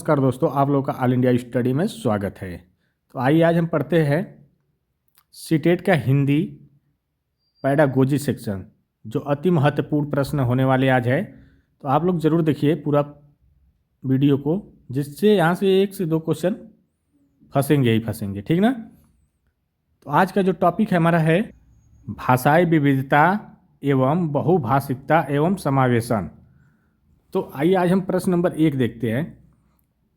नमस्कार दोस्तों, आप लोगों का ऑल इंडिया स्टडी में स्वागत है। तो आइए आज हम पढ़ते हैं सीटेट का हिंदी पैडागोजी सेक्शन, जो अति महत्वपूर्ण प्रश्न होने वाले आज है। तो आप लोग ज़रूर देखिए पूरा वीडियो को, जिससे यहाँ से 1 से 2 क्वेश्चन फंसेंगे ही फंसेंगे, ठीक ना। तो आज का जो टॉपिक है हमारा है भाषाई विविधता एवं बहुभाषिकता एवं समावेशन। तो आइए आज हम प्रश्न नंबर 1 देखते हैं।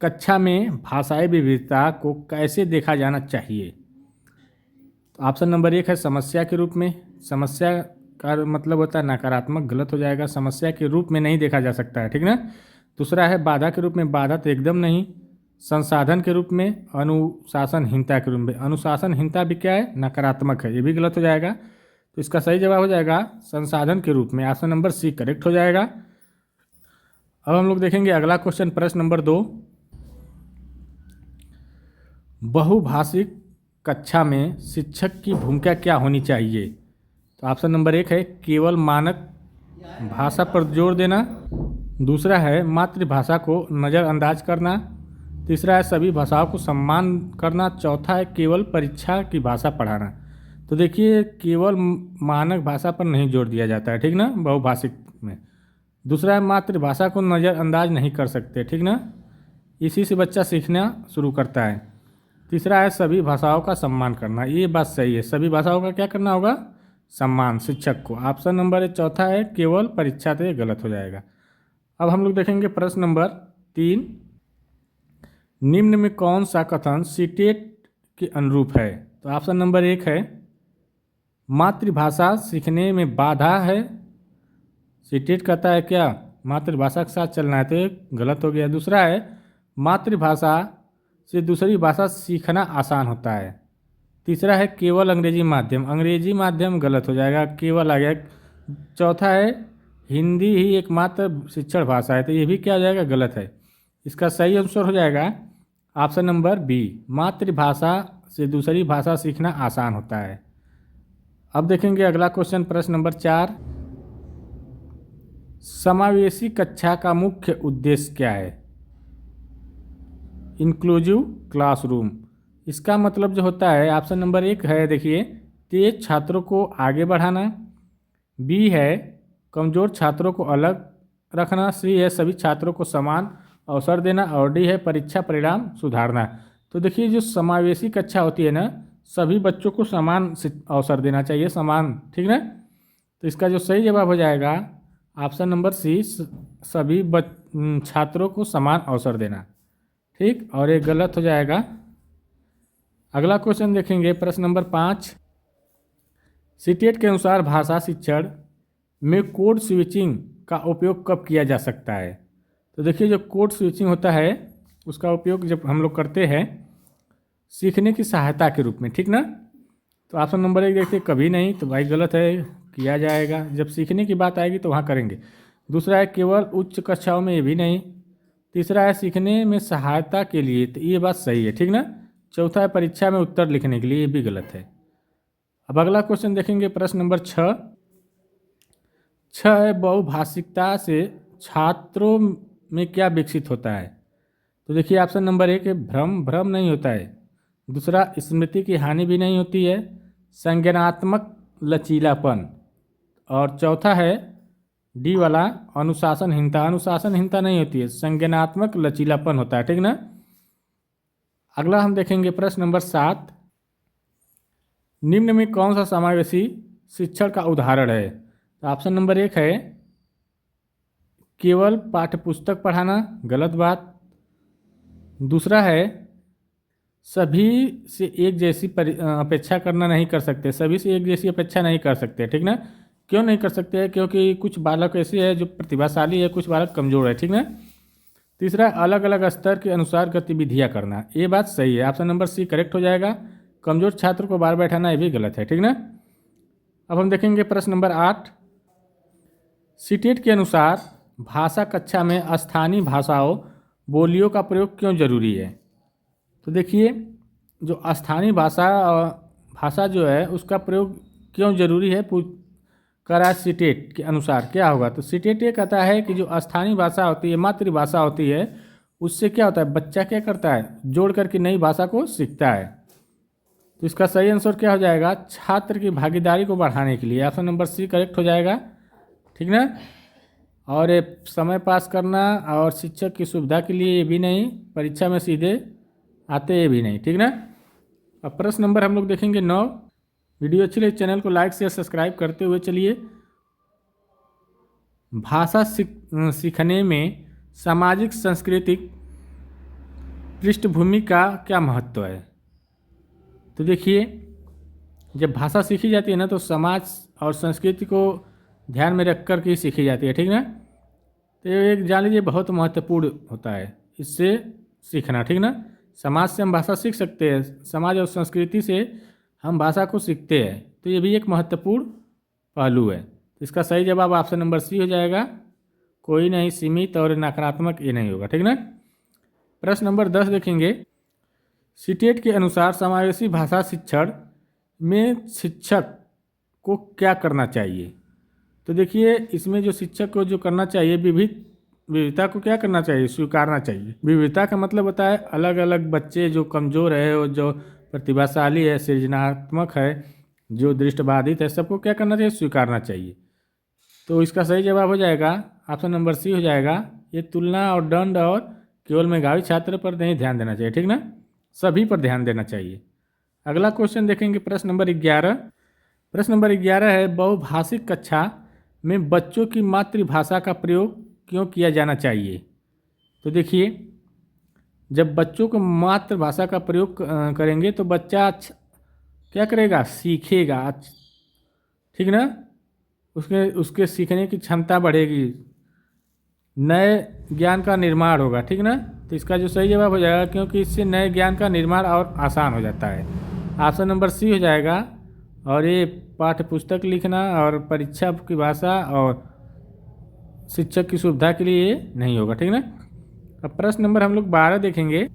कक्षा में भाषाई विविधता को कैसे देखा जाना चाहिए? तो ऑप्शन नंबर 1 है समस्या के रूप में। समस्या का मतलब होता है नकारात्मक, गलत हो जाएगा। समस्या के रूप में नहीं देखा जा सकता है, ठीक ना। दूसरा है बाधा के रूप में, बाधा तो एकदम नहीं। संसाधन के रूप में, अनुशासनहीनता के रूप में। अनुशासनहीनता भी क्या है? नकारात्मक है, ये भी गलत हो जाएगा। तो इसका सही जवाब हो जाएगा संसाधन के रूप में। ऑप्शन नंबर सी करेक्ट हो जाएगा। अब हम लोग देखेंगे अगला क्वेश्चन, प्रश्न नंबर 2। बहुभाषिक कक्षा में शिक्षक की भूमिका क्या होनी चाहिए? तो ऑप्शन नंबर 1 है केवल मानक भाषा पर जोर देना। दूसरा है मातृभाषा को नज़रअंदाज करना। तीसरा है सभी भाषाओं को सम्मान करना। चौथा है केवल परीक्षा की भाषा पढ़ाना। तो देखिए केवल मानक भाषा पर नहीं जोर दिया जाता है, ठीक ना, बहुभाषिक में। दूसरा है मातृभाषा को नज़रअंदाज नहीं कर सकते, ठीक ना, इसी से बच्चा सीखना शुरू करता है। तीसरा है सभी भाषाओं का सम्मान करना। ये बात सही है, सभी भाषाओं का क्या करना होगा? सम्मान, शिक्षक को। ऑप्शन नंबर चौथा है केवल परीक्षा, तो ये गलत हो जाएगा। अब हम लोग देखेंगे प्रश्न नंबर 3। निम्न में कौन सा कथन सीटेट के अनुरूप है? तो ऑप्शन नंबर 1 है मातृभाषा सीखने में बाधा है। सीटेट कहता है क्या मातृभाषा के साथ चलना है, तो ये गलत हो गया। दूसरा है मातृभाषा से दूसरी भाषा सीखना आसान होता है। तीसरा है केवल अंग्रेजी माध्यम। अंग्रेजी माध्यम गलत हो जाएगा, केवल आ गया। चौथा है हिंदी ही एकमात्र शिक्षण भाषा है, तो ये भी क्या हो जाएगा? गलत है। इसका सही आंसर हो जाएगा ऑप्शन नंबर बी, मातृभाषा से दूसरी भाषा सीखना आसान होता है। अब देखेंगे अगला क्वेश्चन, प्रश्न नंबर 4। समावेशी कक्षा का मुख्य उद्देश्य क्या है? Inclusive classroom. इसका मतलब जो होता है ऑप्शन नंबर 1 है, देखिए, तेज छात्रों को आगे बढ़ाना। बी है कमज़ोर छात्रों को अलग रखना। सी है सभी छात्रों को समान अवसर देना। और डी है परीक्षा परिणाम सुधारना। तो देखिए जो समावेशी कक्षा होती है ना, सभी बच्चों को समान अवसर देना चाहिए, समान, ठीक ना। तो इसका जो सही जवाब हो जाएगा ऑप्शन नंबर सी, सभी छात्रों को समान अवसर देना, ठीक। और ये गलत हो जाएगा। अगला क्वेश्चन देखेंगे, प्रश्न नंबर 5। सीटेट के अनुसार भाषा शिक्षण में कोड स्विचिंग का उपयोग कब किया जा सकता है? तो देखिए जो कोड स्विचिंग होता है उसका उपयोग जब हम लोग करते हैं सीखने की सहायता के रूप में, ठीक ना। तो ऑप्शन नंबर 1 देखते कभी नहीं, तो भाई गलत है, किया जाएगा जब सीखने की बात आएगी तो वहाँ करेंगे। दूसरा है केवल उच्च कक्षाओं में, ये भी नहीं। तीसरा है सीखने में सहायता के लिए, तो ये बात सही है, ठीक ना। चौथा है परीक्षा में उत्तर लिखने के लिए, ये भी गलत है। अब अगला क्वेश्चन देखेंगे, प्रश्न नंबर 6 है बहुभाषिकता से छात्रों में क्या विकसित होता है? तो देखिए ऑप्शन नंबर 1 है भ्रम नहीं होता है। दूसरा स्मृति की हानि भी नहीं होती है। संज्ञानात्मक लचीलापन। और चौथा है डी वाला अनुशासनहीनता। अनुशासनहीनता नहीं होती है, संज्ञानात्मक लचीलापन होता है, ठीक ना। अगला हम देखेंगे प्रश्न नंबर 7। निम्न में कौन सा समावेशी शिक्षण का उदाहरण है? तो ऑप्शन नंबर 1 है केवल पाठ्यपुस्तक पढ़ाना, गलत बात। दूसरा है सभी से एक जैसी अपेक्षा करना नहीं कर सकते। सभी से एक जैसी अपेक्षा नहीं कर सकते, ठीक ना। क्यों नहीं कर सकते हैं? क्योंकि कुछ बालक ऐसे हैं जो प्रतिभाशाली है, कुछ बालक कमज़ोर है, ठीक ना। तीसरा अलग अलग स्तर के अनुसार गतिविधियां करना, ये बात सही है। ऑप्शन नंबर सी करेक्ट हो जाएगा। कमज़ोर छात्र को बाहर बैठाना, ये भी गलत है, ठीक ना। अब हम देखेंगे प्रश्न नंबर 8। सीटेट के अनुसार भाषा कक्षा में स्थानीय भाषाओं बोलियों का प्रयोग क्यों जरूरी है? तो देखिए जो स्थानीय भाषा जो है उसका प्रयोग क्यों जरूरी है करा सीटेट के अनुसार क्या होगा? तो सीटेट ये कहता है कि जो स्थानीय भाषा होती है, मातृभाषा होती है, उससे क्या होता है, बच्चा क्या करता है, जोड़ करके नई भाषा को सीखता है। तो इसका सही आंसर क्या हो जाएगा, छात्र की भागीदारी को बढ़ाने के लिए। ऑप्शन नंबर सी करेक्ट हो जाएगा, ठीक ना। और ये समय पास करना और शिक्षक की सुविधा के लिए ये भी नहीं, परीक्षा में सीधे आते ये भी नहीं, ठीक ना। अब प्रश्न नंबर हम लोग देखेंगे 9। वीडियो अच्छी लगी चैनल को लाइक शेयर सब्सक्राइब करते हुए चलिए। भाषा सीखने में सामाजिक सांस्कृतिक पृष्ठभूमि का क्या महत्व है। तो देखिए, जब भाषा सीखी जाती है ना तो समाज और संस्कृति को ध्यान में रख कर के सीखी जाती है, ठीक ना। तो ये एक जान लीजिए बहुत महत्वपूर्ण होता है इससे सीखना, ठीक ना। समाज से हम भाषा सीख सकते हैं, समाज और संस्कृति से हम भाषा को सीखते हैं, तो ये भी एक महत्वपूर्ण पहलू है। तो इसका सही जवाब ऑप्शन नंबर सी हो जाएगा, कोई नहीं, सीमित और नकारात्मक ये नहीं होगा, ठीक ना। प्रश्न नंबर 10 देखेंगे। सीटेट के अनुसार समावेशी भाषा शिक्षण में शिक्षक को क्या करना चाहिए। तो देखिए, इसमें जो शिक्षक को जो करना चाहिए, विविधता को क्या करना चाहिए, स्वीकारना चाहिए। विविधता का मतलब होता है अलग अलग बच्चे, जो कमज़ोर है और जो प्रतिभाशाली है, सृजनात्मक है, जो दृष्टिबाधित है, सबको क्या करना चाहिए, स्वीकारना चाहिए। तो इसका सही जवाब हो जाएगा ऑप्शन नंबर सी हो जाएगा। ये तुलना और दंड और केवल मेधावी छात्र पर नहीं ध्यान देना चाहिए, ठीक ना, सभी पर ध्यान देना चाहिए। अगला क्वेश्चन देखेंगे, प्रश्न नंबर 11। प्रश्न नंबर 11 है, बहुभाषिक कक्षा में बच्चों की मातृभाषा का प्रयोग क्यों किया जाना चाहिए। तो देखिए, जब बच्चों को मातृभाषा का प्रयोग करेंगे तो बच्चा क्या करेगा, सीखेगा, ठीक ना, उसके सीखने की क्षमता बढ़ेगी, नए ज्ञान का निर्माण होगा, ठीक ना। तो इसका जो सही जवाब हो जाएगा, क्योंकि इससे नए ज्ञान का निर्माण और आसान हो जाता है, ऑप्शन नंबर सी हो जाएगा। और ये पाठ्य पुस्तक लिखना और परीक्षा की भाषा और शिक्षक की सुविधा के लिए ये नहीं होगा, ठीक ना। अब प्रश्न नंबर हम लोग 12 देखेंगे।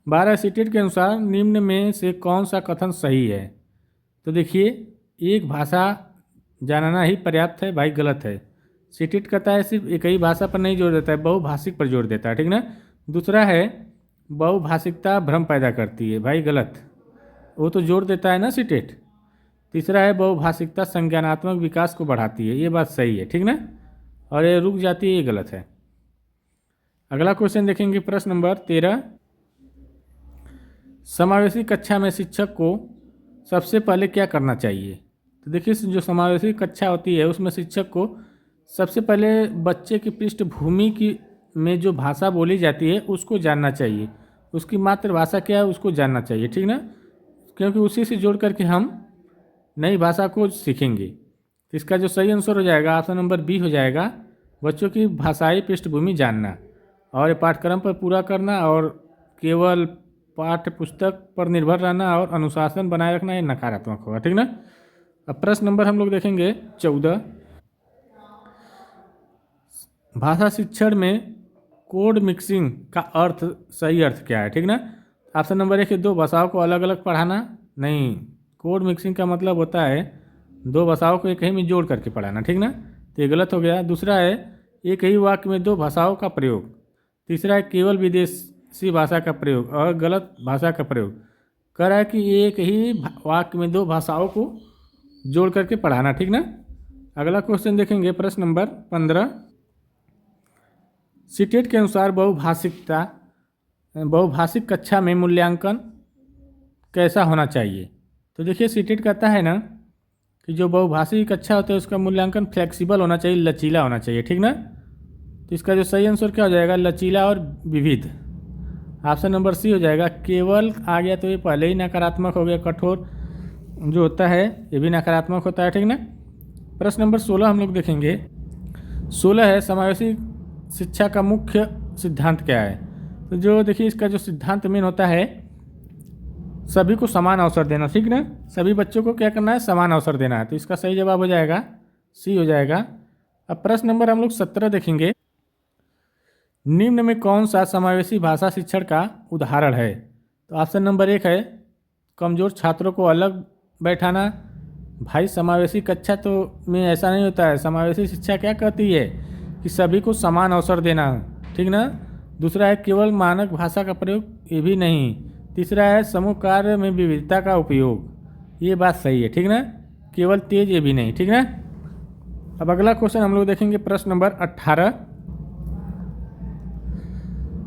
12 सीटेट के अनुसार निम्न में से कौन सा कथन सही है। तो देखिए, एक भाषा जानना ही पर्याप्त है, भाई गलत है। सीटेट कहता है सिर्फ एक ही भाषा पर नहीं जोर देता है, बहुभाषिक पर जोर देता है, ठीक ना। दूसरा है बहुभाषिकता भ्रम पैदा करती है, भाई गलत, वो तो जोर देता है ना सीटेट। तीसरा है बहुभाषिकता संज्ञानात्मक विकास को बढ़ाती है, ये बात सही है, ठीक ना। और ये रुक जाती है, ये गलत है। अगला क्वेश्चन देखेंगे, प्रश्न नंबर 13। समावेशी कक्षा में शिक्षक को सबसे पहले क्या करना चाहिए। तो देखिए, जो समावेशी कक्षा होती है उसमें शिक्षक को सबसे पहले बच्चे की पृष्ठभूमि की में जो भाषा बोली जाती है उसको जानना चाहिए, उसकी मातृभाषा क्या है उसको जानना चाहिए, ठीक ना, क्योंकि उसी से जोड़ करके हम नई भाषा को सीखेंगे। तो इसका जो सही आंसर हो जाएगा ऑप्शन नंबर बी हो जाएगा, बच्चों की भाषाई पृष्ठभूमि जानना और पाठ्यक्रम पर पूरा करना और केवल पाठ्य पुस्तक पर निर्भर रहना और अनुशासन बनाए रखना, ये नकारात्मक होगा, ठीक ना। अब प्रश्न नंबर हम लोग देखेंगे 14। भाषा शिक्षण में कोड मिक्सिंग का अर्थ, सही अर्थ क्या है, ठीक ना। ऑप्शन नंबर 1 है दो भाषाओं को अलग अलग पढ़ाना, नहीं, कोड मिक्सिंग का मतलब होता है दो भाषाओं को एक ही में जोड़ करके पढ़ाना, ठीक ना, तो ये गलत हो गया। दूसरा है एक ही वाक्य में दो भाषाओं का प्रयोग। तीसरा है केवल विदेशी भाषा का प्रयोग और गलत भाषा का प्रयोग। कह रहा है कि एक ही वाक्य में दो भाषाओं को जोड़ करके पढ़ाना, ठीक ना। अगला क्वेश्चन देखेंगे, प्रश्न नंबर 15। सीटेट के अनुसार बहुभाषिक कक्षा में मूल्यांकन कैसा होना चाहिए। तो देखिए, सीटेट कहता है ना कि जो बहुभाषिक कक्षा होता है उसका मूल्यांकन फ्लेक्सिबल होना चाहिए, लचीला होना चाहिए, ठीक ना। तो इसका जो सही आंसर क्या हो जाएगा, लचीला और विविध, ऑप्शन नंबर सी हो जाएगा। केवल आ गया तो ये पहले ही नकारात्मक हो गया, कठोर जो होता है ये भी नकारात्मक होता है, ठीक ना। प्रश्न नंबर 16 हम लोग देखेंगे। 16 है समावेशी शिक्षा का मुख्य सिद्धांत क्या है। तो जो देखिए, इसका जो सिद्धांत मेन होता है सभी को समान अवसर देना, ठीक ना, सभी बच्चों को क्या करना है, समान अवसर देना है। तो इसका सही जवाब हो जाएगा सी हो जाएगा। अब प्रश्न नंबर हम लोग 17 देखेंगे। निम्न में कौन सा समावेशी भाषा शिक्षण का उदाहरण है। तो ऑप्शन नंबर 1 है कमज़ोर छात्रों को अलग बैठाना। भाई समावेशी कक्षा तो में ऐसा नहीं होता है, समावेशी शिक्षा क्या कहती है कि सभी को समान अवसर देना, ठीक ना, दूसरा है केवल मानक भाषा का प्रयोग, ये भी नहीं। तीसरा है समूह कार्य में विविधता का उपयोग, ये बात सही है, ठीक ना। केवल तेज, ये भी नहीं, ठीक ना। अब अगला क्वेश्चन हम लोग देखेंगे प्रश्न नंबर 18।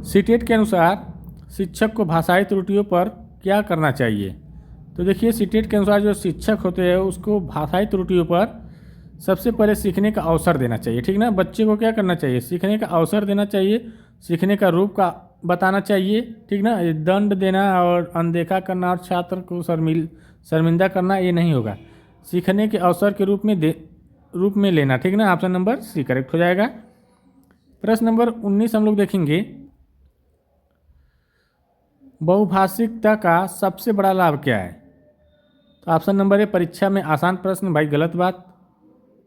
सीटेट के अनुसार शिक्षक को भाषाई त्रुटियों पर क्या करना चाहिए। तो देखिए सीटेट के अनुसार जो शिक्षक होते हैं उसको भाषाई त्रुटियों पर सबसे पहले सीखने का अवसर देना चाहिए, ठीक ना। बच्चे को क्या करना चाहिए, सीखने का अवसर देना चाहिए, सीखने का रूप का बताना चाहिए, ठीक ना। ये दंड देना और अनदेखा करना और छात्र को शर्मिंदा करना ये नहीं होगा। सीखने के अवसर के रूप में लेना, ठीक ना। ऑप्शन नंबर सी करेक्ट हो जाएगा। प्रश्न नंबर 19 हम लोग देखेंगे, बहुभाषिकता का सबसे बड़ा लाभ क्या है। तो ऑप्शन नंबर ए परीक्षा में आसान प्रश्न, भाई गलत बात।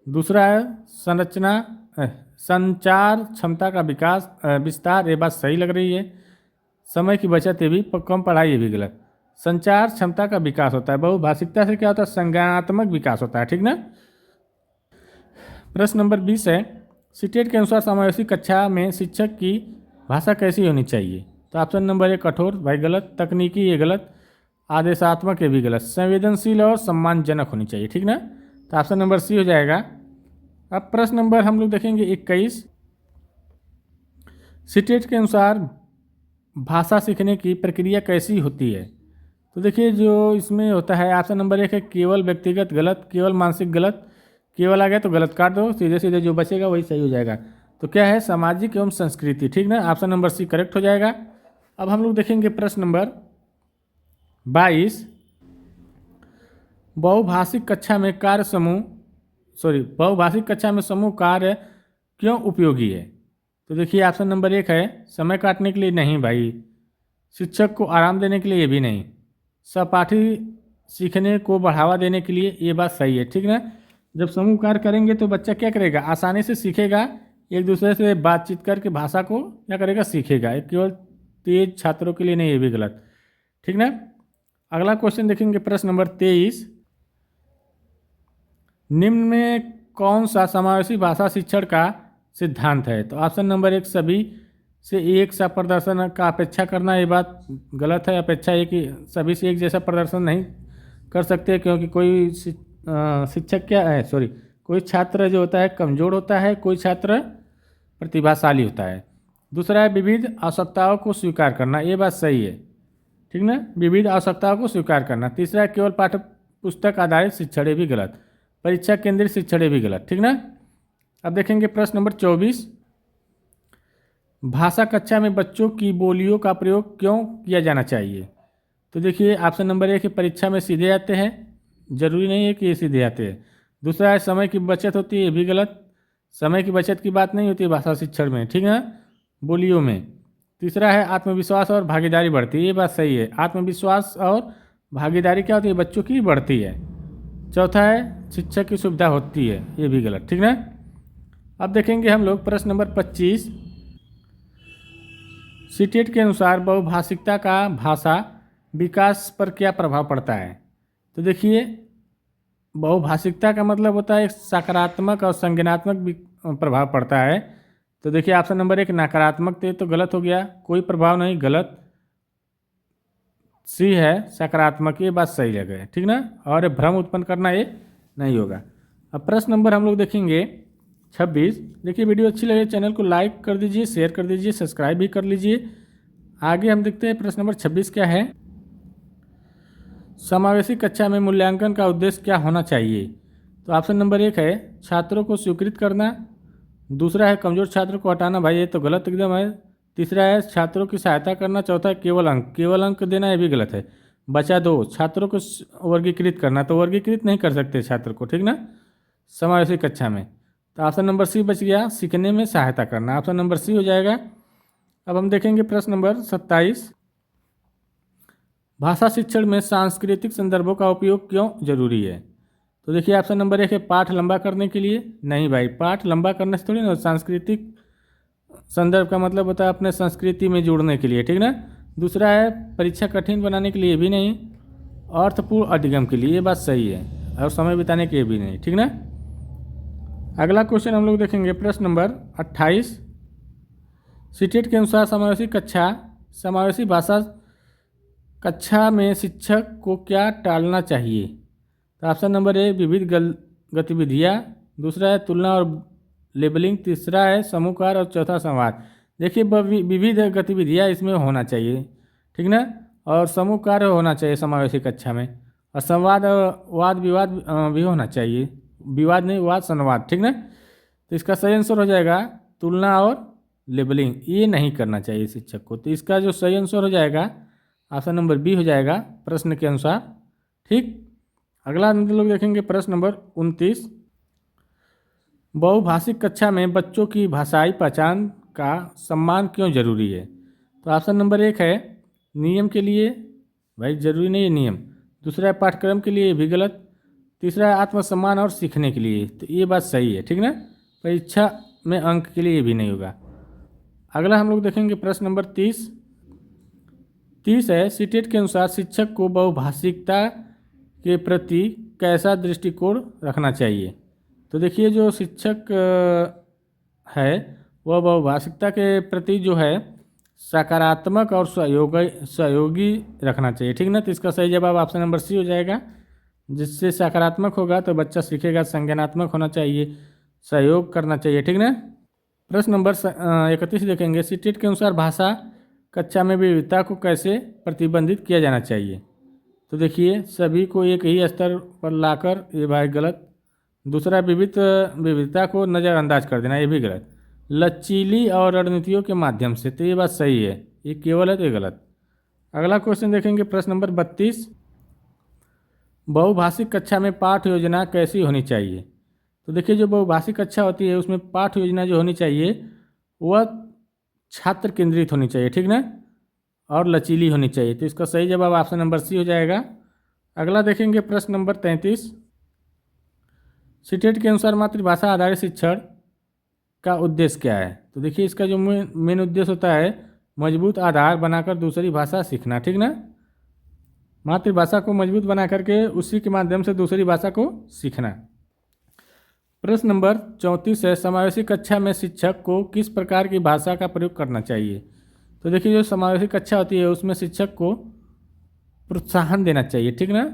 दूसरा है संचार क्षमता का विस्तार, ये बात सही लग रही है। समय की बचत, ये भी कम पढ़ाई, ये भी गलत। संचार क्षमता का विकास होता है, बहुभाषिकता से क्या होता है, संज्ञानात्मक विकास होता है, ठीक ना। प्रश्न नंबर 20 है, सीटेट के अनुसार समावेशी कक्षा में शिक्षक की भाषा कैसी होनी चाहिए। तो ऑप्शन नंबर ए कठोर, भाई गलत। तकनीकी, ये गलत। आदेशात्मक, ये भी गलत। संवेदनशील और सम्मानजनक होनी चाहिए, ठीक ना। तो ऑप्शन नंबर सी हो जाएगा। अब प्रश्न नंबर हम लोग देखेंगे 21। सीटेट के अनुसार भाषा सीखने की प्रक्रिया कैसी होती है। तो देखिए जो इसमें होता है ऑप्शन नंबर 1 है केवल व्यक्तिगत, गलत। केवल मानसिक, गलत। केवल आ गया तो गलत काट दो, सीधे सीधे जो बचेगा वही सही हो जाएगा। तो क्या है, सामाजिक एवं संस्कृति, ठीक ना। ऑप्शन नंबर सी करेक्ट हो जाएगा। अब हम लोग देखेंगे प्रश्न नंबर 22। बहुभाषिक कक्षा में समूह कार्य क्यों उपयोगी है। तो देखिए ऑप्शन नंबर 1 है समय काटने के लिए, नहीं भाई। शिक्षक को आराम देने के लिए, ये भी नहीं। सहपाठी सीखने को बढ़ावा देने के लिए, ये बात सही है, ठीक ना। जब समूह कार्य करेंगे तो बच्चा क्या करेगा, आसानी से सीखेगा, एक दूसरे से बातचीत करके भाषा को क्या करेगा, सीखेगा। केवल तेज छात्रों के लिए नहीं, ये भी गलत, ठीक ना। अगला क्वेश्चन देखेंगे प्रश्न नंबर 23। निम्न में कौन सा समावेशी भाषा शिक्षण का सिद्धांत है। तो ऑप्शन नंबर 1 सभी से एक सा प्रदर्शन का अपेक्षा करना, ये बात गलत है। अपेक्षा ये कि सभी से एक जैसा प्रदर्शन नहीं कर सकते, क्योंकि कोई शिक्षक कोई छात्र जो होता है कमज़ोर होता है, कोई छात्र प्रतिभाशाली होता है। दूसरा है विविध आवश्यकताओं को स्वीकार करना, ये बात सही है, ठीक ना। विविध आवश्यकताओं को स्वीकार करना। तीसरा है केवल पाठ्य पुस्तक आधारित शिक्षण, ये भी गलत। परीक्षा केंद्रित शिक्षण, ये भी गलत, ठीक ना। अब देखेंगे प्रश्न नंबर 24। भाषा कक्षा में बच्चों की बोलियों का प्रयोग क्यों किया जाना चाहिए। तो देखिए ऑप्शन नंबर 1 परीक्षा में सीधे आते हैं, जरूरी नहीं है कि ये सीधे आते हैं। दूसरा है समय की बचत होती है, ये भी गलत। समय की बचत की बात नहीं होती भाषा शिक्षण में, ठीक है, बोलियों में। तीसरा है आत्मविश्वास और भागीदारी बढ़ती है, ये बात सही है। आत्मविश्वास और भागीदारी क्या होती है, बच्चों की बढ़ती है। चौथा है शिक्षक की सुविधा होती है, ये भी गलत, ठीक ना। अब देखेंगे हम लोग प्रश्न नंबर 25। सीटेट के अनुसार बहुभाषिकता का भाषा विकास पर क्या प्रभाव पड़ता है। तो देखिए बहुभाषिकता का मतलब होता है एक सकारात्मक और संज्ञानात्मक प्रभाव पड़ता है। तो देखिए ऑप्शन नंबर 1 नकारात्मक थे तो गलत हो गया, कोई प्रभाव नहीं, गलत। सी है सकारात्मक, ये बात सही लगे, ठीक ना। और भ्रम उत्पन्न करना ये नहीं होगा। अब प्रश्न नंबर हम लोग देखेंगे 26। देखिए वीडियो अच्छी लगे चैनल को लाइक कर दीजिए, शेयर कर दीजिए, सब्सक्राइब भी कर लीजिए। आगे हम देखते हैं प्रश्न नंबर 26 क्या है। समावेशी कक्षा में मूल्यांकन का उद्देश्य क्या होना चाहिए। तो ऑप्शन नंबर 1 है छात्रों को स्वीकृत करना। दूसरा है कमज़ोर छात्रों को हटाना, भाई ये तो गलत एकदम है। तीसरा है छात्रों की सहायता करना। चौथा है केवल अंक देना, ये भी गलत है। बचा 2 छात्रों को वर्गीकृत करना, तो वर्गीकृत नहीं कर सकते छात्र को, ठीक ना, समावेशी कक्षा में। तो ऑप्शन नंबर सी बच गया, सीखने में सहायता करना, ऑप्शन नंबर सी हो जाएगा। अब हम देखेंगे प्रश्न नंबर 27। भाषा शिक्षण में सांस्कृतिक संदर्भों का उपयोग क्यों जरूरी है। तो देखिए ऑप्शन नंबर 1 है पाठ लंबा करने के लिए, नहीं भाई, पाठ लंबा करने से थोड़ी ना। सांस्कृतिक संदर्भ का मतलब होता है अपने संस्कृति में जुड़ने के लिए, ठीक ना। दूसरा है परीक्षा कठिन बनाने के लिए भी नहीं, अर्थपूर्ण अधिगम के लिए, ये बात सही है। और समय बिताने के लिए भी नहीं, ठीक ना। अगला क्वेश्चन हम लोग देखेंगे प्रश्न नंबर 28। सीटेट के अनुसार समावेशी भाषा कक्षा में शिक्षक को क्या टालना चाहिए? तो ऑप्शन नंबर ए विविध गतिविधियाँ, दूसरा है तुलना और लेबलिंग, तीसरा है समूहकार और चौथा संवाद। देखिए विविध गतिविधियाँ इसमें होना चाहिए, ठीक ना, और समूह कार्य होना चाहिए समावेशी कक्षा में, और संवाद वाद विवाद भी होना चाहिए, विवाद नहीं वाद संवाद, ठीक ना। तो इसका सही आंसर हो जाएगा तुलना और लेबलिंग, ये नहीं करना चाहिए शिक्षक को। तो इसका जो सही आंसर हो जाएगा ऑप्शन नंबर बी हो जाएगा प्रश्न के अनुसार, ठीक। अगला हम लोग देखेंगे प्रश्न नंबर 29। बहुभाषिक कक्षा में बच्चों की भाषाई पहचान का सम्मान क्यों जरूरी है? तो ऑप्शन नंबर 1 है नियम के लिए, भाई जरूरी नहीं है नियम। दूसरा है पाठ्यक्रम के लिए, ये भी गलत। तीसरा है आत्मसम्मान और सीखने के लिए, तो ये बात सही है, ठीक ना। परीक्षा में अंक के लिए भी नहीं होगा। अगला हम लोग देखेंगे प्रश्न नंबर 30 है सीटेट के अनुसार शिक्षक को बहुभाषिकता के प्रति कैसा दृष्टिकोण रखना चाहिए? तो देखिए जो शिक्षक है वह बहुभाषिकता के प्रति जो है सकारात्मक और सहयोगी रखना चाहिए, ठीक ना। तो इसका सही जवाब ऑप्शन नंबर सी हो जाएगा। जिससे सकारात्मक होगा तो बच्चा सीखेगा, संज्ञानात्मक होना चाहिए, सहयोग करना चाहिए, ठीक ना। प्रश्न नंबर 31 देखेंगे सीटेट के अनुसार भाषा कक्षा में विविधता को कैसे प्रतिबंधित किया जाना चाहिए? तो देखिए सभी को एक ही स्तर पर लाकर, ये भाई गलत। दूसरा विविधता को नज़रअंदाज कर देना, ये भी गलत। लचीली और रणनीतियों के माध्यम से, तो ये बात सही है, ये केवल है तो ये गलत। अगला क्वेश्चन देखेंगे प्रश्न नंबर 32। बहुभाषिक कक्षा में पाठ योजना कैसी होनी चाहिए? तो देखिए जो बहुभाषिक कक्षा होती है उसमें पाठ योजना जो होनी चाहिए वह छात्र केंद्रित होनी चाहिए, ठीक ना, और लचीली होनी चाहिए। तो इसका सही जवाब ऑप्शन नंबर सी हो जाएगा। अगला देखेंगे प्रश्न नंबर 33। सीटेट के अनुसार मातृभाषा आधारित शिक्षण का उद्देश्य क्या है? तो देखिए इसका जो मेन उद्देश्य होता है मजबूत आधार बनाकर दूसरी भाषा सीखना, ठीक ना। मातृभाषा को मजबूत बना करके उसी के माध्यम से दूसरी भाषा को सीखना। प्रश्न नंबर 34 है समावेशी कक्षा में शिक्षक को किस प्रकार की भाषा का प्रयोग करना चाहिए? तो देखिए जो समावेशी कक्षा होती है उसमें शिक्षक को प्रोत्साहन देना चाहिए, ठीक ना।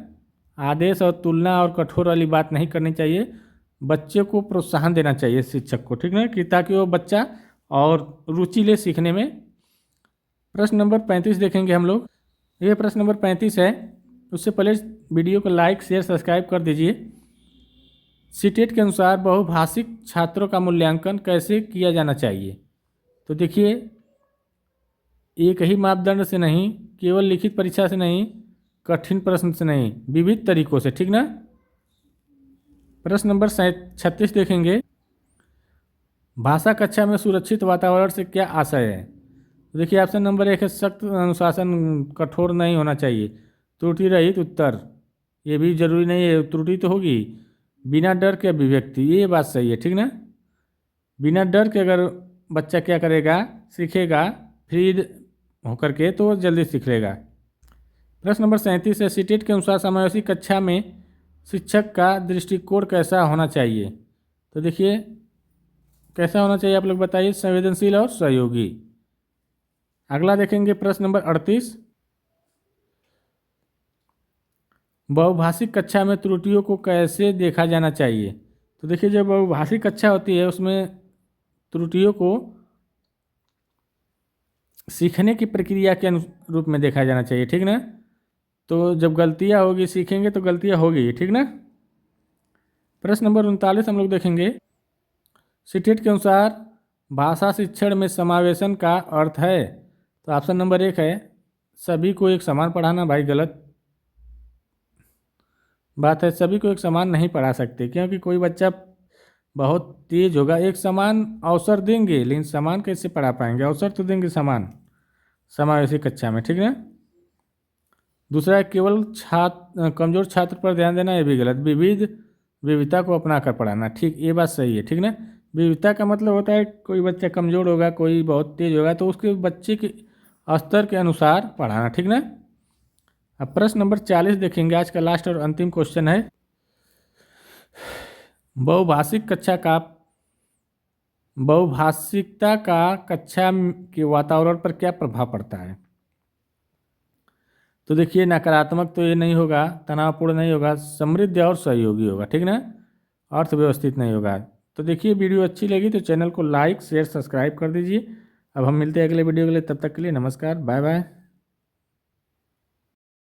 आदेश और तुलना और कठोर वाली बात नहीं करनी चाहिए, बच्चे को प्रोत्साहन देना चाहिए शिक्षक को, ठीक ना, कि ताकि वो बच्चा और रुचि ले सीखने में। प्रश्न नंबर 35 देखेंगे हम लोग। ये प्रश्न नंबर 35 है, उससे पहले वीडियो को लाइक शेयर सब्सक्राइब कर दीजिए। सीटेट के अनुसार बहुभाषिक छात्रों का मूल्यांकन कैसे किया जाना चाहिए? तो देखिए एक ही मापदंड से नहीं, केवल लिखित परीक्षा से नहीं, कठिन प्रश्न से नहीं, विविध तरीकों से, ठीक ना। प्रश्न नंबर 36 देखेंगे। भाषा कक्षा में सुरक्षित वातावरण से क्या आशय है? तो देखिए ऑप्शन नंबर 1 है सख्त अनुशासन, कठोर नहीं होना चाहिए, त्रुटि रहित उत्तर, ये भी जरूरी नहीं है, त्रुटि तो होगी, बिना डर के अभिव्यक्ति, ये बात सही है, ठीक ना। बिना डर के अगर बच्चा क्या करेगा, सीखेगा फ्री होकर के, तो जल्दी सीख लेगा। प्रश्न नंबर 37 है सीटेट के अनुसार समावेशी कक्षा में शिक्षक का दृष्टिकोण कैसा होना चाहिए? तो देखिए कैसा होना चाहिए आप लोग बताइए, संवेदनशील और सहयोगी। अगला देखेंगे प्रश्न नंबर 38। बहुभाषिक कक्षा में त्रुटियों को कैसे देखा जाना चाहिए? तो देखिए जब बहुभाषिक कक्षा होती है उसमें त्रुटियों को सीखने की प्रक्रिया के रूप में देखा जाना चाहिए, ठीक ना। तो जब गलतियां होगी सीखेंगे तो गलतियां होगी, ठीक ना। प्रश्न नंबर 39 हम लोग देखेंगे। सीटेट के अनुसार भाषा शिक्षण में समावेशन का अर्थ है? तो ऑप्शन नंबर 1 है सभी को एक समान पढ़ाना, भाई गलत बात है, सभी को एक समान नहीं पढ़ा सकते, क्योंकि कोई बच्चा बहुत तेज होगा, एक समान अवसर देंगे लेकिन समान कैसे पढ़ा पाएंगे, अवसर तो देंगे समान समावेशी कक्षा में, ठीक ना। दूसरा है केवल कमजोर छात्र पर ध्यान देना, ये भी गलत, विविधता को अपना कर पढ़ाना, ठीक, ये बात सही है, ठीक ना। विविधता का मतलब होता है कोई बच्चा कमजोर होगा, कोई बहुत तेज होगा, तो उसके बच्चे के स्तर के अनुसार पढ़ाना, ठीक ना। अब प्रश्न नंबर 40 देखेंगे, आज का लास्ट और अंतिम क्वेश्चन है। बहुभाषिक कक्षा का बहुभाषिकता का कक्षा के वातावरण पर क्या प्रभाव पड़ता है? तो देखिए नकारात्मक तो ये नहीं होगा, तनावपूर्ण नहीं होगा, समृद्ध और सहयोगी होगा, ठीक ना। अर्थव्यवस्थित नहीं होगा। तो देखिए वीडियो अच्छी लगी तो चैनल को लाइक शेयर सब्सक्राइब कर दीजिए। अब हम मिलते हैं अगले वीडियो के लिए, तब तक के लिए नमस्कार, बाय बाय।